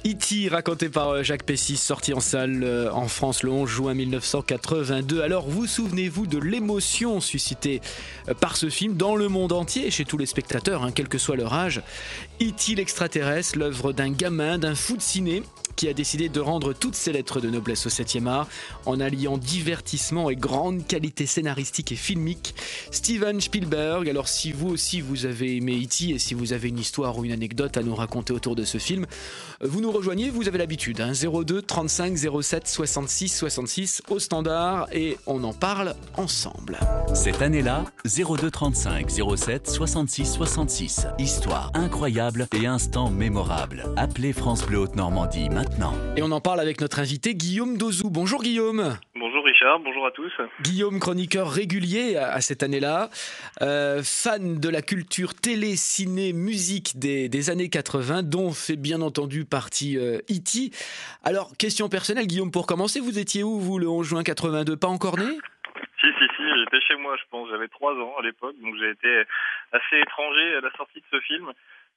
E.T. raconté par Jacques Pessis, sorti en salle en France le 11 juin 1982. Alors vous souvenez-vous de l'émotion suscitée par ce film dans le monde entier, chez tous les spectateurs, quel que soit leur âge. E.T. l'extraterrestre, l'œuvre d'un gamin, d'un fou de ciné qui a décidé de rendre toutes ses lettres de noblesse au 7e art en alliant divertissement et grande qualité scénaristique et filmique. Steven Spielberg. Alors si vous aussi vous avez aimé E.T. et si vous avez une histoire ou une anecdote à nous raconter autour de ce film, vous nous rejoignez, vous avez l'habitude, 02 35 07 66 66 au standard et on en parle ensemble. Cette année-là, 02 35 07 66 66. Histoire incroyable et instant mémorable. Appelez France Bleu Haute-Normandie maintenant. Et on en parle avec notre invité Guillaume Dozou. Bonjour Guillaume. Bonjour Richard, bonjour à tous. Guillaume, chroniqueur régulier à cette année-là, fan de la culture télé, ciné, musique des années 80, dont fait bien entendu partie E.T. Alors, question personnelle, Guillaume, pour commencer, vous étiez où, vous, le 11 juin 82, pas encore né ? Si, j'étais chez moi, je pense, j'avais 3 ans à l'époque, donc j'ai été assez étranger à la sortie de ce film,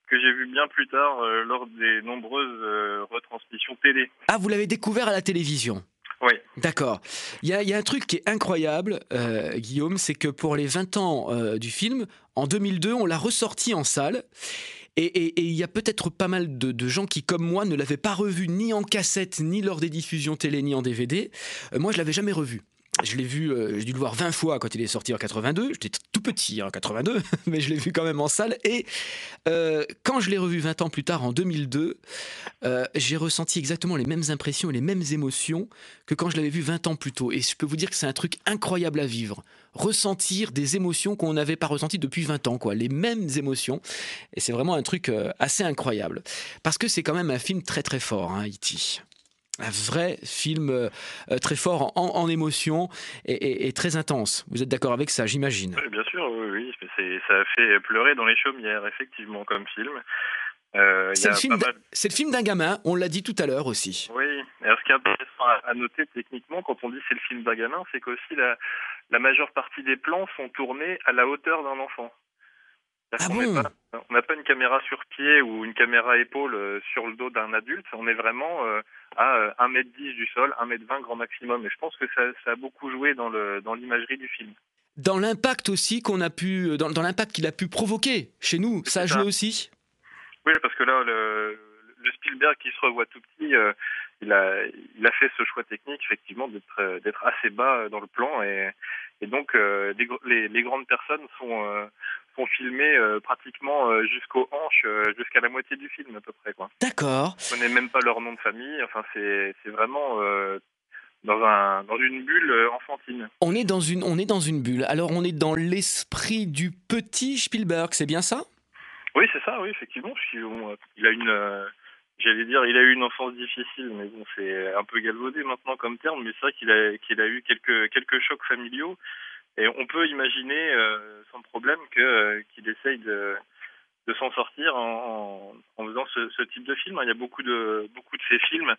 que j'ai vu bien plus tard lors des nombreuses retransmissions télé. Ah, vous l'avez découvert à la télévision ? Oui. D'accord. Il y a un truc qui est incroyable, Guillaume, c'est que pour les 20 ans du film, en 2002, on l'a ressorti en salle. Et il y a peut-être pas mal de gens qui, comme moi, ne l'avaient pas revu ni en cassette, ni lors des diffusions télé, ni en DVD. Moi, je l'avais jamais revu. Je l'ai vu, j'ai dû le voir 20 fois quand il est sorti en 82. J'étais tout petit en 82, mais je l'ai vu quand même en salle. Et quand je l'ai revu 20 ans plus tard, en 2002, j'ai ressenti exactement les mêmes impressions et les mêmes émotions que quand je l'avais vu 20 ans plus tôt. Et je peux vous dire que c'est un truc incroyable à vivre. Ressentir des émotions qu'on n'avait pas ressenties depuis 20 ans, quoi. Les mêmes émotions. Et c'est vraiment un truc assez incroyable. Parce que c'est quand même un film très très fort, E.T. Un vrai film très fort en émotion et très intense. Vous êtes d'accord avec ça, j'imagine ? Oui, bien sûr, oui. Ça a fait pleurer dans les chaumières, effectivement, comme film. C'est le film d'un gamin, on l'a dit tout à l'heure aussi. Oui, alors ce qui est intéressant à noter techniquement, quand on dit c'est le film d'un gamin, c'est qu'aussi la majeure partie des plans sont tournés à la hauteur d'un enfant. Ah bon ? On n'a pas une caméra sur pied ou une caméra épaule sur le dos d'un adulte, on est vraiment à 1m10 du sol, 1m20 grand maximum. Et je pense que ça a beaucoup joué dans l'imagerie du film. Dans l'impact aussi qu'on a pu, dans l'impact qu'il a pu provoquer chez nous, ça a joué aussi ? Oui, parce que là, le Spielberg qui se revoit tout petit, il a fait ce choix technique, effectivement, d'être assez bas dans le plan. Et donc, les grandes personnes sont filmées pratiquement jusqu'aux hanches, jusqu'à la moitié du film, à peu près, quoi. D'accord. On ne connaît même pas leur nom de famille. Enfin, c'est vraiment dans une bulle enfantine. On est dans une bulle. Alors, on est dans l'esprit du petit Spielberg, c'est bien ça ? Oui, c'est ça, oui, effectivement. Il a il a eu une enfance difficile, mais bon, c'est un peu galvaudé maintenant comme terme, mais c'est vrai qu'il a eu quelques chocs familiaux, et on peut imaginer sans problème qu'il essaye de s'en sortir en faisant ce type de film. Il y a beaucoup de ces films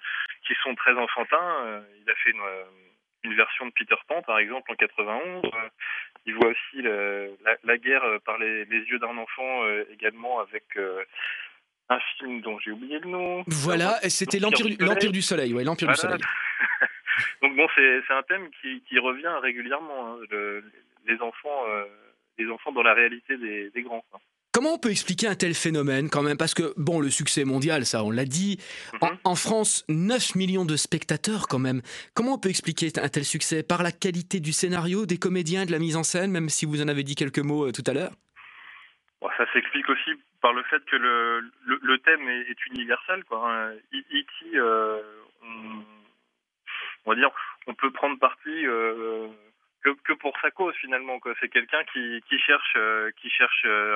qui sont très enfantins. Il a fait une version de Peter Pan, par exemple, en 91. Il voit aussi la guerre par les yeux d'un enfant également, avec un film dont j'ai oublié le nom. Voilà, c'était l'Empire du Soleil. Ouais, l'Empire du Soleil. Donc bon, c'est un thème qui revient régulièrement, les enfants dans la réalité des grands, quoi. Comment on peut expliquer un tel phénomène quand même ? Parce que, bon, le succès mondial, ça on l'a dit. En France, 9 millions de spectateurs quand même. Comment on peut expliquer un tel succès ? Par la qualité du scénario, des comédiens, de la mise en scène, même si vous en avez dit quelques mots tout à l'heure ? Bon, ça s'explique aussi par le fait que le thème est universel, quoi. E.T., on va dire, on peut prendre parti que pour sa cause, finalement, quoi. C'est quelqu'un qui cherche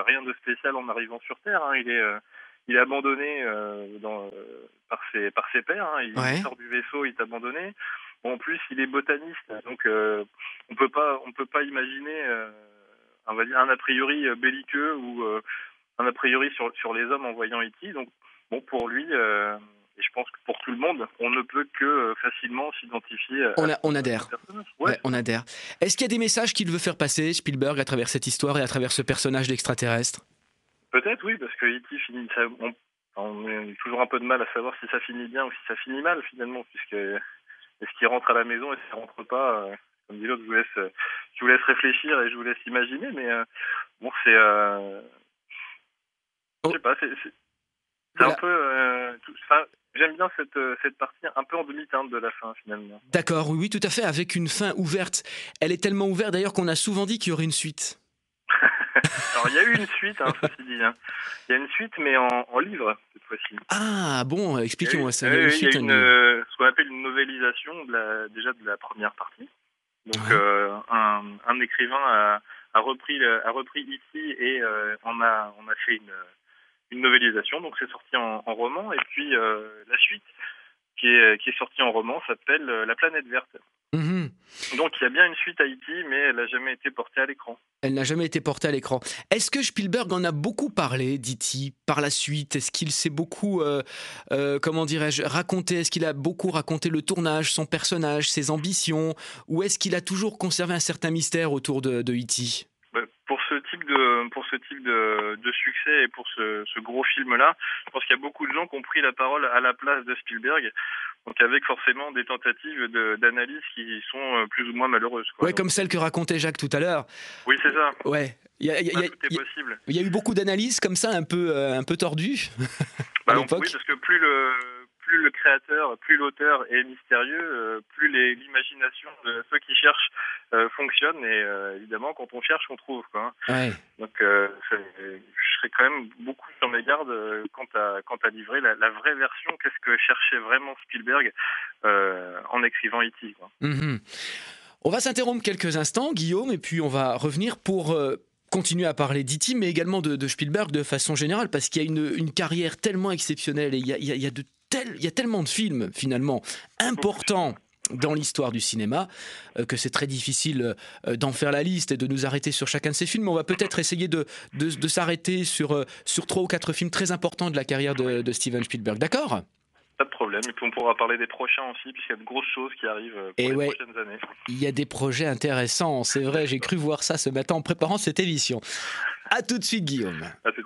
rien de spécial en arrivant sur Terre, hein. Il est abandonné par ses pairs, hein. Il sort du vaisseau, il est abandonné. Bon, en plus, il est botaniste, donc on peut pas imaginer on va dire un a priori belliqueux ou un a priori sur les hommes en voyant E.T. Donc bon, pour lui, et je pense que pour tout le monde, on ne peut que facilement s'identifier on adhère. Ouais, on adhère. Est-ce qu'il y a des messages qu'il veut faire passer, Spielberg, à travers cette histoire et à travers ce personnage d'extraterrestre ? Peut-être, oui, parce que E.T. finit on a toujours un peu de mal à savoir si ça finit bien ou si ça finit mal finalement, puisque est-ce qu'il rentre à la maison, est-ce qu'il rentre pas comme dit l'autre, je vous laisse réfléchir et je vous laisse imaginer, mais bon, c'est, je sais pas, c'est un Voilà. peu, enfin, j'aime bien cette partie un peu en demi-teinte de la fin finalement. D'accord, oui, oui, tout à fait, avec une fin ouverte. Elle est tellement ouverte d'ailleurs qu'on a souvent dit qu'il y aurait une suite. Alors il y a eu une suite, ceci dit. Hein. Il y a une suite, mais en livre cette fois-ci. Ah bon, expliquez-moi ça. Il y a Oui, une oui, il y a suite. ce qu'on appelle une novélisation déjà de la première partie. Donc Ouais. un écrivain a repris E.T. et on a fait une novélisation. Donc c'est sorti en roman et puis la suite qui est sortie en roman s'appelle La planète verte. Mhm. Donc il y a bien une suite à E.T. mais elle n'a jamais été portée à l'écran. Elle n'a jamais été portée à l'écran. Est-ce que Spielberg en a beaucoup parlé d'E.T. par la suite? Est-ce qu'il s'est beaucoup, comment dirais-je, raconté? Est-ce qu'il a beaucoup raconté le tournage, son personnage, ses ambitions? Ou est-ce qu'il a toujours conservé un certain mystère autour de E.T.? Pour ce type de succès et pour ce gros film-là, je pense qu'il y a beaucoup de gens qui ont pris la parole à la place de Spielberg, donc avec forcément des tentatives d'analyse qui sont plus ou moins malheureuses. Quoi. Ouais, comme celle que racontait Jacques tout à l'heure. Oui, c'est ça. Ouais. Il Tout est possible. y a eu beaucoup d'analyses comme ça, un peu tordues à l'époque. Oui, parce que plus le créateur, plus l'auteur est mystérieux, plus l'imagination de ceux qui cherchent fonctionne. Et évidemment, quand on cherche, on trouve. Quoi. Ouais. Donc, je serais quand même beaucoup sur mes gardes quant à livrer la vraie version. Qu'est-ce que cherchait vraiment Spielberg en écrivant E.T. Quoi. Mhm. On va s'interrompre quelques instants, Guillaume, et puis on va revenir pour continuer à parler d'E.T., mais également de Spielberg de façon générale, parce qu'il y a une carrière tellement exceptionnelle et il y a tellement de films, finalement, importants dans l'histoire du cinéma, que c'est très difficile d'en faire la liste et de nous arrêter sur chacun de ces films. On va peut-être essayer de s'arrêter sur 3 ou 4 films très importants de la carrière de Steven Spielberg. D'accord ? Pas de problème. Et puis on pourra parler des prochains aussi, puisqu'il y a de grosses choses qui arrivent pour les prochaines années. Il y a des projets intéressants, c'est vrai, j'ai cru voir ça ce matin en préparant cette émission. À tout de suite, Guillaume. À tout